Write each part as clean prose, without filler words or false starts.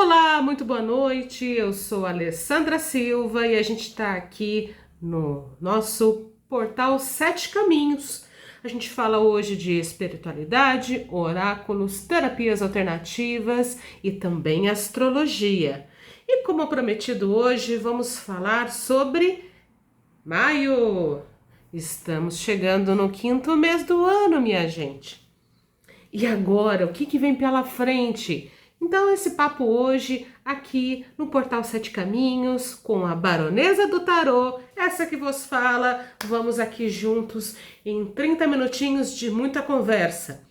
Olá, muito boa noite. Eu sou a Alessandra Silva e a gente está aqui no nosso portal Sete Caminhos. A gente fala hoje de espiritualidade, oráculos, terapias alternativas e também astrologia. E como prometido hoje, vamos falar sobre maio. Estamos chegando no 5º mês do ano, minha gente. E agora, o que vem pela frente? Então, esse papo hoje aqui no Portal Sete Caminhos, com a Baronesa do Tarô, essa que vos fala. Vamos aqui juntos em 30 minutinhos de muita conversa.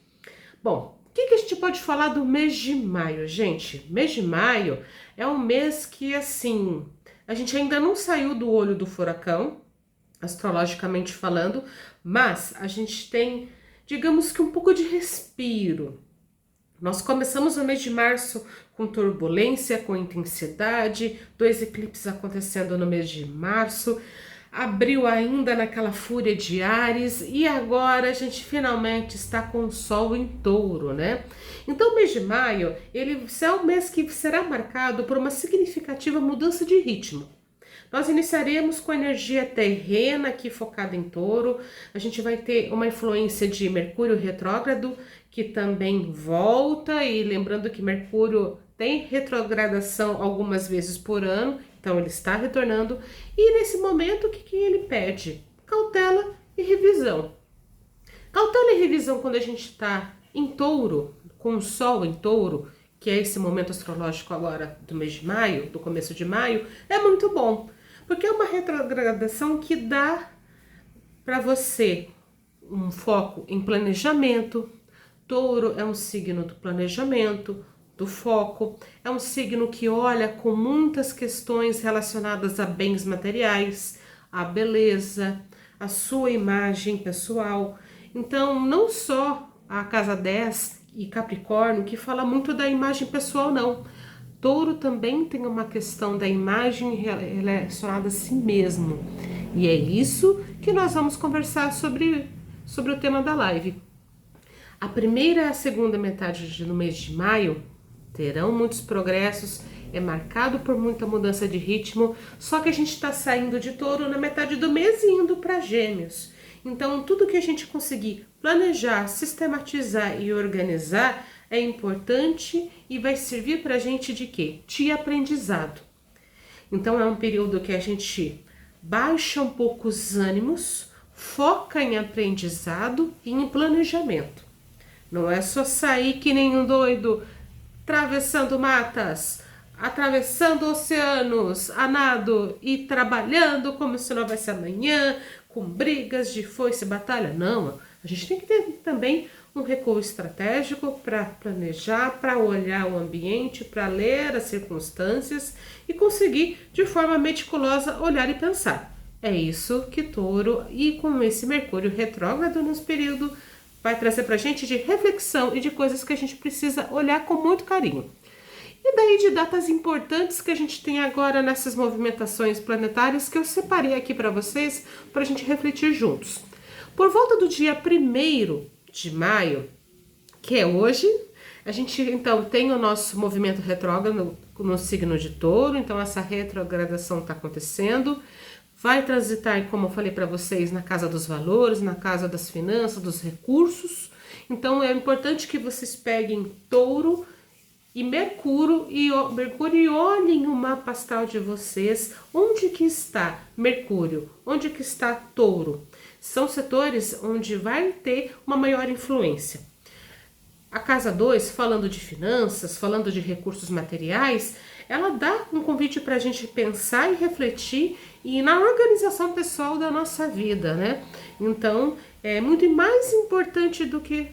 Bom, o que a gente pode falar do mês de maio, gente? Mês de maio é um mês que, assim, a gente ainda não saiu do olho do furacão, astrologicamente falando, mas a gente tem, digamos que um pouco de respiro. Nós começamos o mês de março com turbulência, com intensidade, 2 eclipses acontecendo no mês de março, abril ainda naquela fúria de Áries e agora a gente finalmente está com o Sol em Touro, né? Então o mês de maio, ele é um mês que será marcado por uma significativa mudança de ritmo. Nós iniciaremos com a energia terrena aqui focada em Touro. A gente vai ter uma influência de Mercúrio retrógrado, que também volta, e lembrando que Mercúrio tem retrogradação algumas vezes por ano, então ele está retornando. E nesse momento, o que ele pede? Cautela e revisão. Cautela e revisão quando a gente está em Touro, com o Sol em Touro, que é esse momento astrológico agora do mês de maio, do começo de maio, é muito bom. Porque é uma retrogradação que dá para você um foco em planejamento. Touro é um signo do planejamento, do foco. É um signo que olha com muitas questões relacionadas a bens materiais, a beleza, a sua imagem pessoal. Então, não só a casa 10 e Capricórnio, que fala muito da imagem pessoal, não. Touro também tem uma questão da imagem relacionada a si mesmo. E é isso que nós vamos conversar sobre o tema da live. A primeira e a segunda metade do mês de maio terão muitos progressos, é marcado por muita mudança de ritmo, só que a gente está saindo de Touro na metade do mês e indo para Gêmeos. Então, tudo que a gente conseguir planejar, sistematizar e organizar é importante e vai servir para a gente de quê? De aprendizado. Então, é um período que a gente baixa um pouco os ânimos, foca em aprendizado e em planejamento. Não é só sair que nem um doido, atravessando matas, atravessando oceanos a nado e trabalhando como se não houvesse amanhã, com brigas de foice e batalha. Não, a gente tem que ter também um recuo estratégico para planejar, para olhar o ambiente, para ler as circunstâncias e conseguir, de forma meticulosa, olhar e pensar. É isso que Touro, e com esse Mercúrio retrógrado nesse período, vai trazer para a gente de reflexão e de coisas que a gente precisa olhar com muito carinho. E daí de datas importantes que a gente tem agora nessas movimentações planetárias que eu separei aqui para vocês, para a gente refletir juntos. Por volta do dia 1º de maio, que é hoje, a gente então tem o nosso movimento retrógrado no signo de Touro, então essa retrogradação está acontecendo, vai transitar, como eu falei para vocês, na casa dos valores, na casa das finanças, dos recursos. Então é importante que vocês peguem Touro e Mercúrio e olhem o mapa astral de vocês, onde que está Mercúrio, onde que está Touro. São setores onde vai ter uma maior influência. A casa 2, falando de finanças, falando de recursos materiais, ela dá um convite para a gente pensar e refletir e na organização pessoal da nossa vida, né? Então, é muito mais importante do que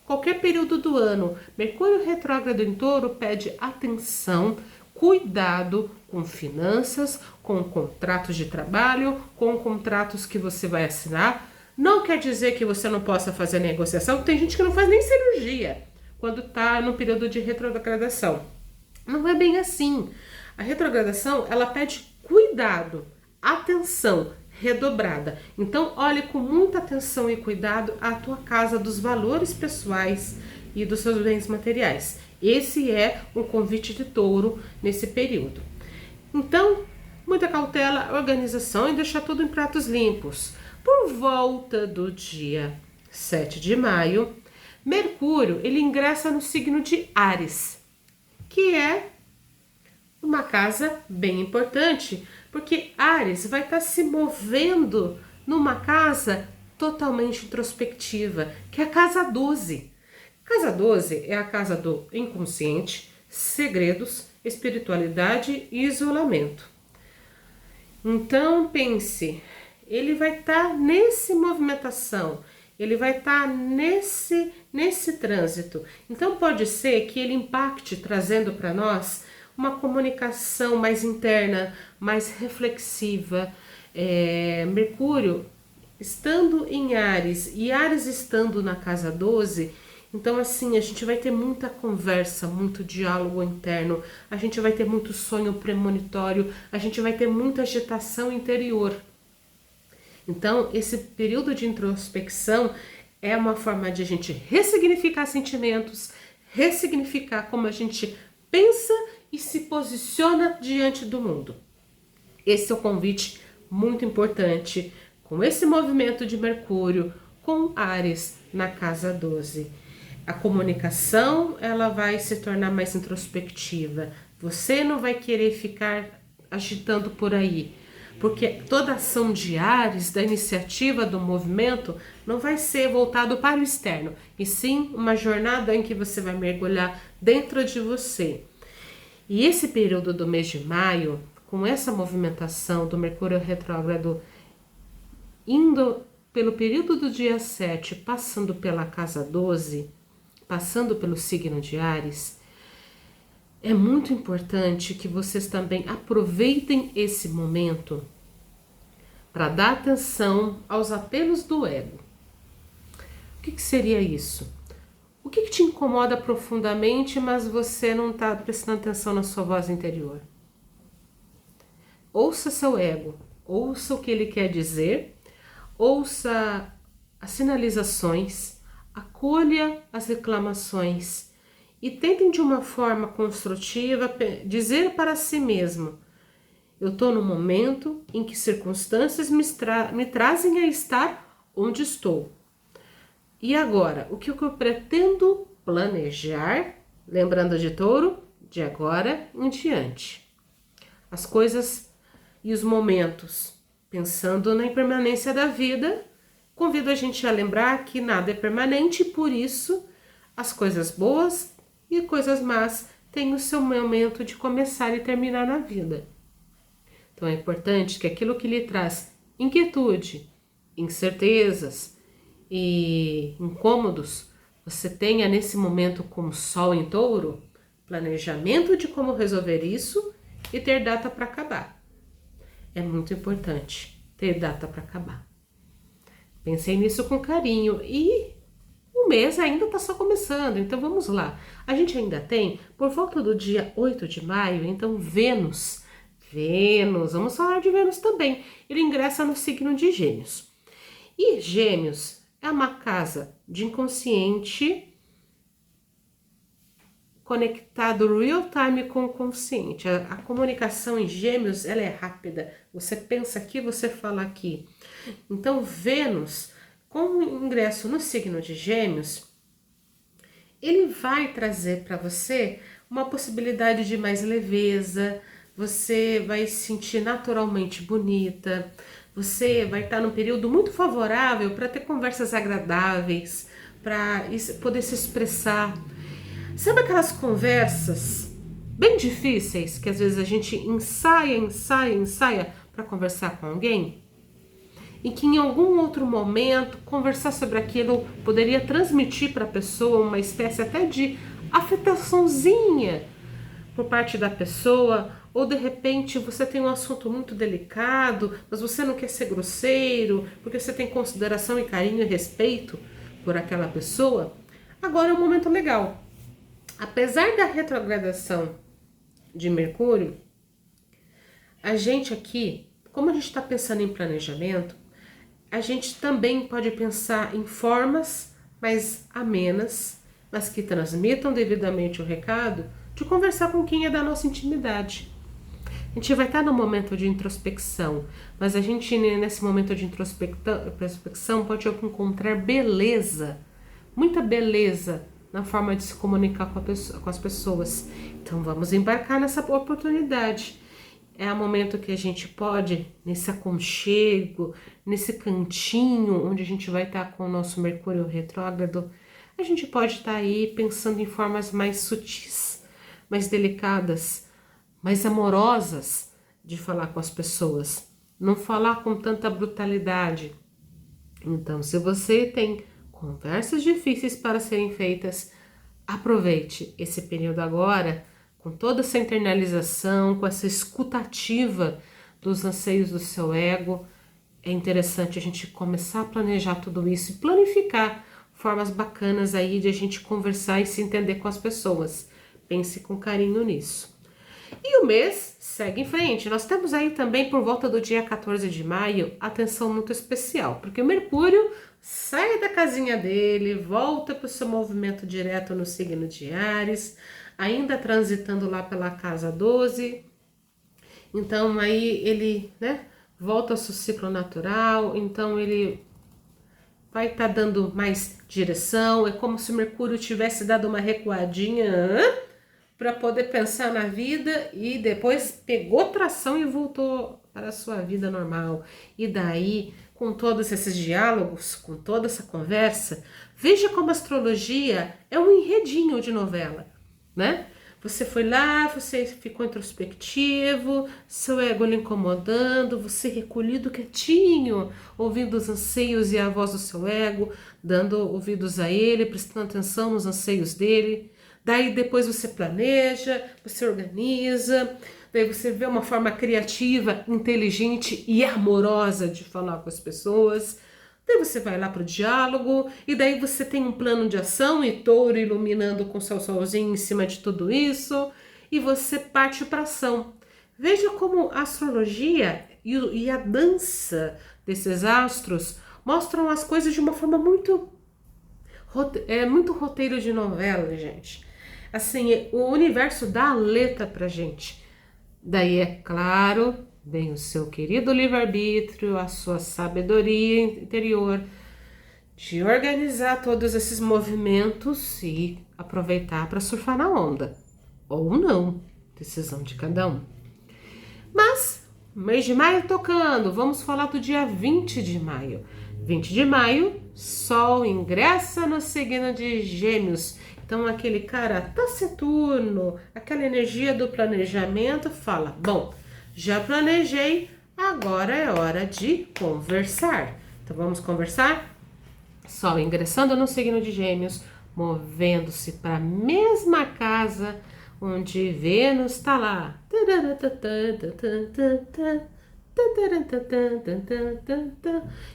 qualquer período do ano. Mercúrio retrógrado em Touro pede atenção, cuidado com finanças, com contratos de trabalho, com contratos que você vai assinar. Não quer dizer que você não possa fazer negociação, tem gente que não faz nem cirurgia quando está no período de retrogradação. Não é bem assim. A retrogradação, ela pede cuidado, atenção redobrada. Então, olhe com muita atenção e cuidado a tua casa dos valores pessoais e dos seus bens materiais. Esse é um convite de Touro nesse período. Então, muita cautela, organização e deixar tudo em pratos limpos. Por volta do dia 7 de maio, Mercúrio ele ingressa no signo de Áries, que é uma casa bem importante, porque Áries vai estar se movendo numa casa totalmente introspectiva, que é a casa 12. Casa 12 é a casa do inconsciente, segredos, espiritualidade e isolamento. Então pense, ele vai estar nesse movimentação, ele vai estar nesse trânsito. Então pode ser que ele impacte trazendo para nós uma comunicação mais interna, mais reflexiva. Mercúrio estando em Áries e Áries estando na casa 12, então assim, a gente vai ter muita conversa, muito diálogo interno, a gente vai ter muito sonho premonitório, a gente vai ter muita agitação interior. Então, esse período de introspecção é uma forma de a gente ressignificar sentimentos, ressignificar como a gente pensa e se posiciona diante do mundo. Esse é o convite muito importante com esse movimento de Mercúrio com Áries na casa 12. A comunicação ela vai se tornar mais introspectiva. Você não vai querer ficar agitando por aí, porque toda ação de Áries, da iniciativa do movimento, não vai ser voltado para o externo, e sim uma jornada em que você vai mergulhar dentro de você. E esse período do mês de maio, com essa movimentação do Mercúrio retrógrado indo pelo período do dia 7, passando pela casa 12, passando pelo signo de Áries, é muito importante que vocês também aproveitem esse momento para dar atenção aos apelos do ego. O que seria isso? O que te incomoda profundamente, mas você não está prestando atenção na sua voz interior? Ouça seu ego, ouça o que ele quer dizer, ouça as sinalizações, acolha as reclamações e tentem de uma forma construtiva dizer para si mesmo: eu estou no momento em que circunstâncias me trazem a estar onde estou. E agora, o que eu pretendo planejar, lembrando de Touro, de agora em diante. As coisas e os momentos, pensando na impermanência da vida, convido a gente a lembrar que nada é permanente e por isso as coisas boas e coisas más têm o seu momento de começar e terminar na vida. Então é importante que aquilo que lhe traz inquietude, incertezas e incômodos, você tenha nesse momento com Sol em Touro, planejamento de como resolver isso e ter data para acabar. É muito importante ter data para acabar. Pensei nisso com carinho e o mês ainda está só começando, então vamos lá. A gente ainda tem, por volta do dia 8 de maio, então Vênus, vamos falar de Vênus também, ele ingressa no signo de Gêmeos. E Gêmeos é uma casa de inconsciente conectado real time com o consciente. A comunicação em Gêmeos ela é rápida. Você pensa aqui, você fala aqui. Então Vênus, com o ingresso no signo de Gêmeos, ele vai trazer para você uma possibilidade de mais leveza. Você vai se sentir naturalmente bonita. Você vai estar num período muito favorável para ter conversas agradáveis, para poder se expressar. Sabe aquelas conversas bem difíceis que às vezes a gente ensaia para conversar com alguém? E que em algum outro momento conversar sobre aquilo poderia transmitir para a pessoa uma espécie até de afetaçãozinha por parte da pessoa, ou de repente você tem um assunto muito delicado, mas você não quer ser grosseiro, porque você tem consideração e carinho e respeito por aquela pessoa. Agora é um momento legal. Apesar da retrogradação de Mercúrio, a gente aqui, como a gente está pensando em planejamento, a gente também pode pensar em formas mais amenas mas que transmitam devidamente o recado de conversar com quem é da nossa intimidade. A gente vai estar no momento de introspecção, mas a gente nesse momento de introspecção pode encontrar beleza, muita beleza na forma de se comunicar com as pessoas. Então vamos embarcar nessa oportunidade. É o momento que a gente pode, nesse aconchego, nesse cantinho onde a gente vai estar com o nosso Mercúrio retrógrado, a gente pode estar aí pensando em formas mais sutis, mais delicadas, mais amorosas de falar com as pessoas. Não falar com tanta brutalidade. Então, se você tem conversas difíceis para serem feitas, aproveite esse período agora, com toda essa internalização, com essa escutativa dos anseios do seu ego. É interessante a gente começar a planejar tudo isso e planificar formas bacanas aí de a gente conversar e se entender com as pessoas. Pense com carinho nisso. E o mês segue em frente. Nós temos aí também por volta do dia 14 de maio, atenção muito especial, porque o Mercúrio sai da casinha dele, volta para o seu movimento direto no signo de Áries, ainda transitando lá pela casa 12. Então aí ele, volta ao seu ciclo natural, então ele vai estar dando mais direção. É como se o Mercúrio tivesse dado uma recuadinha para poder pensar na vida e depois pegou tração e voltou para a sua vida normal. E daí, com todos esses diálogos, com toda essa conversa, veja como a astrologia é um enredinho de novela, né? Você foi lá, você ficou introspectivo, seu ego lhe incomodando, você recolhido quietinho, ouvindo os anseios e a voz do seu ego, dando ouvidos a ele, prestando atenção nos anseios dele. Daí depois você planeja, você organiza, daí você vê uma forma criativa, inteligente e amorosa de falar com as pessoas. Daí você vai lá para o diálogo e daí você tem um plano de ação e Touro iluminando com seu solzinho em cima de tudo isso e você parte para ação. Veja como a astrologia e a dança desses astros mostram as coisas de uma forma muito roteiro de novela, gente. Assim, o universo dá a letra pra gente. Daí, é claro, vem o seu querido livre-arbítrio, a sua sabedoria interior de organizar todos esses movimentos e aproveitar para surfar na onda. Ou não, decisão de cada um. Mas, mês de maio tocando, vamos falar do dia 20 de maio. 20 de maio, Sol ingressa no signo de Gêmeos. Então, aquele cara taciturno, aquela energia do planejamento, fala: bom, já planejei, agora é hora de conversar. Então, vamos conversar? Sol ingressando no signo de Gêmeos, movendo-se para a mesma casa onde Vênus está lá.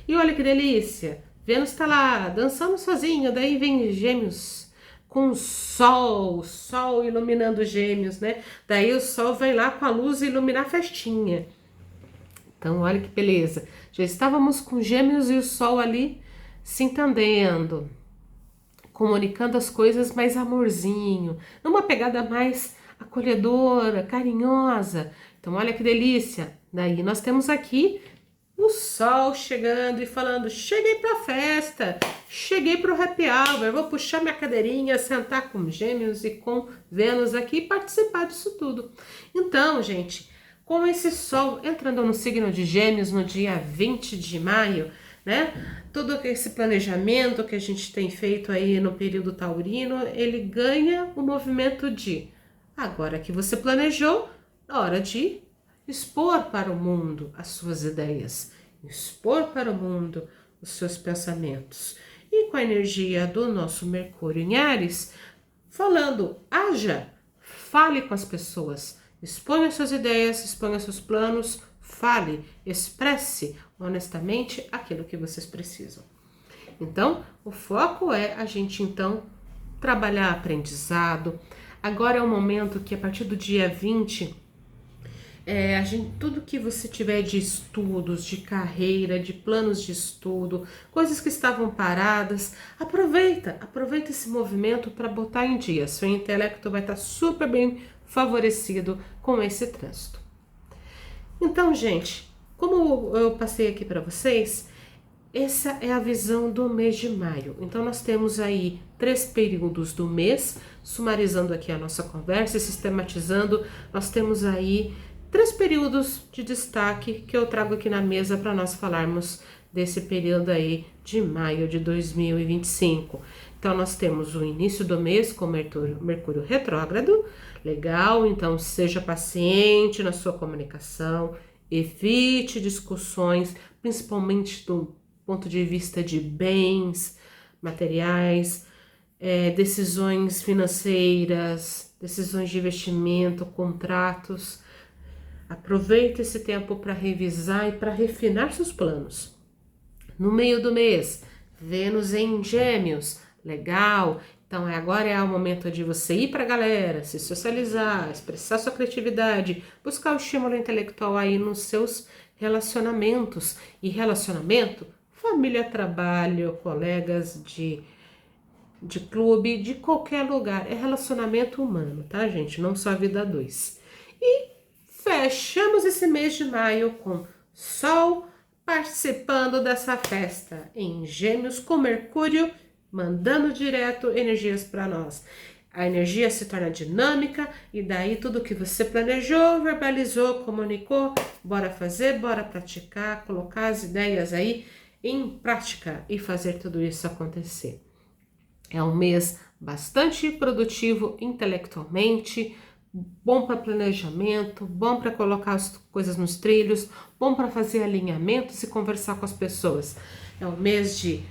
E olha que delícia, Vênus está lá, dançando sozinho, daí vem Gêmeos com o sol iluminando Gêmeos, né? Daí o sol vem lá com a luz iluminar a festinha. Então, olha que beleza. Já estávamos com Gêmeos e o sol ali se entendendo, comunicando as coisas mais amorzinho, numa pegada mais acolhedora, carinhosa. Então, olha que delícia. Daí nós temos aqui o sol chegando e falando: cheguei para a festa, cheguei para o happy hour, vou puxar minha cadeirinha, sentar com Gêmeos e com Vênus aqui e participar disso tudo. Então, gente, com esse sol entrando no signo de Gêmeos no dia 20 de maio, né? Todo esse planejamento que a gente tem feito aí no período taurino, ele ganha o movimento de: agora que você planejou, hora de expor para o mundo as suas ideias, expor para o mundo os seus pensamentos. E com a energia do nosso Mercúrio em Áries, falando: haja, fale com as pessoas, exponha suas ideias, exponha seus planos, fale, expresse honestamente aquilo que vocês precisam. Então, o foco é a gente então trabalhar aprendizado. Agora é o momento que a partir do dia 20 Tudo que você tiver de estudos, de carreira, de planos de estudo, coisas que estavam paradas, aproveita esse movimento para botar em dia. Seu intelecto vai estar super bem favorecido com esse trânsito. Então, gente, como eu passei aqui para vocês, essa é a visão do mês de maio. Então, nós temos aí 3 períodos do mês, sumarizando aqui a nossa conversa e sistematizando, nós temos aí 3 períodos de destaque que eu trago aqui na mesa para nós falarmos desse período aí de maio de 2025. Então, nós temos o início do mês com Mercúrio retrógrado, legal, então seja paciente na sua comunicação, evite discussões, principalmente do ponto de vista de bens materiais, decisões financeiras, decisões de investimento, contratos. Aproveite esse tempo para revisar e para refinar seus planos. No meio do mês, Vênus em Gêmeos, legal. Então agora é o momento de você ir para a galera, se socializar, expressar sua criatividade, buscar o estímulo intelectual aí nos seus relacionamentos. E relacionamento, família, trabalho, colegas de clube, de qualquer lugar. É relacionamento humano, tá, gente? Não só a vida a dois. E fechamos esse mês de maio com Sol participando dessa festa em Gêmeos com Mercúrio, mandando direto energias para nós. A energia se torna dinâmica e daí tudo que você planejou, verbalizou, comunicou, bora fazer, bora praticar, colocar as ideias aí em prática e fazer tudo isso acontecer. É um mês bastante produtivo intelectualmente, bom para planejamento, bom para colocar as coisas nos trilhos, bom para fazer alinhamentos e conversar com as pessoas. É um mês de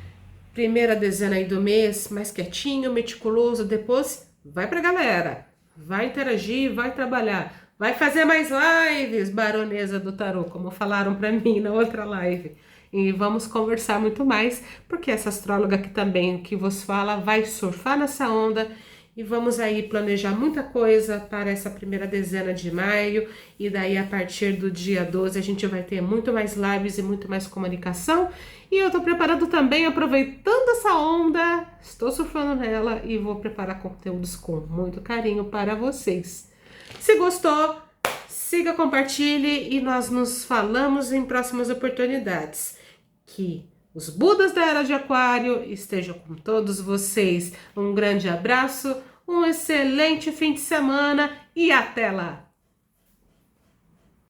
primeira dezena aí do mês, mais quietinho, meticuloso, depois vai pra galera, vai interagir, vai trabalhar, vai fazer mais lives, baronesa do tarô, como falaram para mim na outra live. E vamos conversar muito mais, porque essa astróloga aqui também que vos fala vai surfar nessa onda e vamos aí planejar muita coisa para essa primeira dezena de maio e daí a partir do dia 12 a gente vai ter muito mais lives e muito mais comunicação e eu tô preparando também, aproveitando essa onda, estou surfando nela e vou preparar conteúdos com muito carinho para vocês. Se gostou, siga, compartilhe e nós nos falamos em próximas oportunidades. Que os Budas da Era de Aquário estejam com todos vocês. Um grande abraço, um excelente fim de semana e até lá!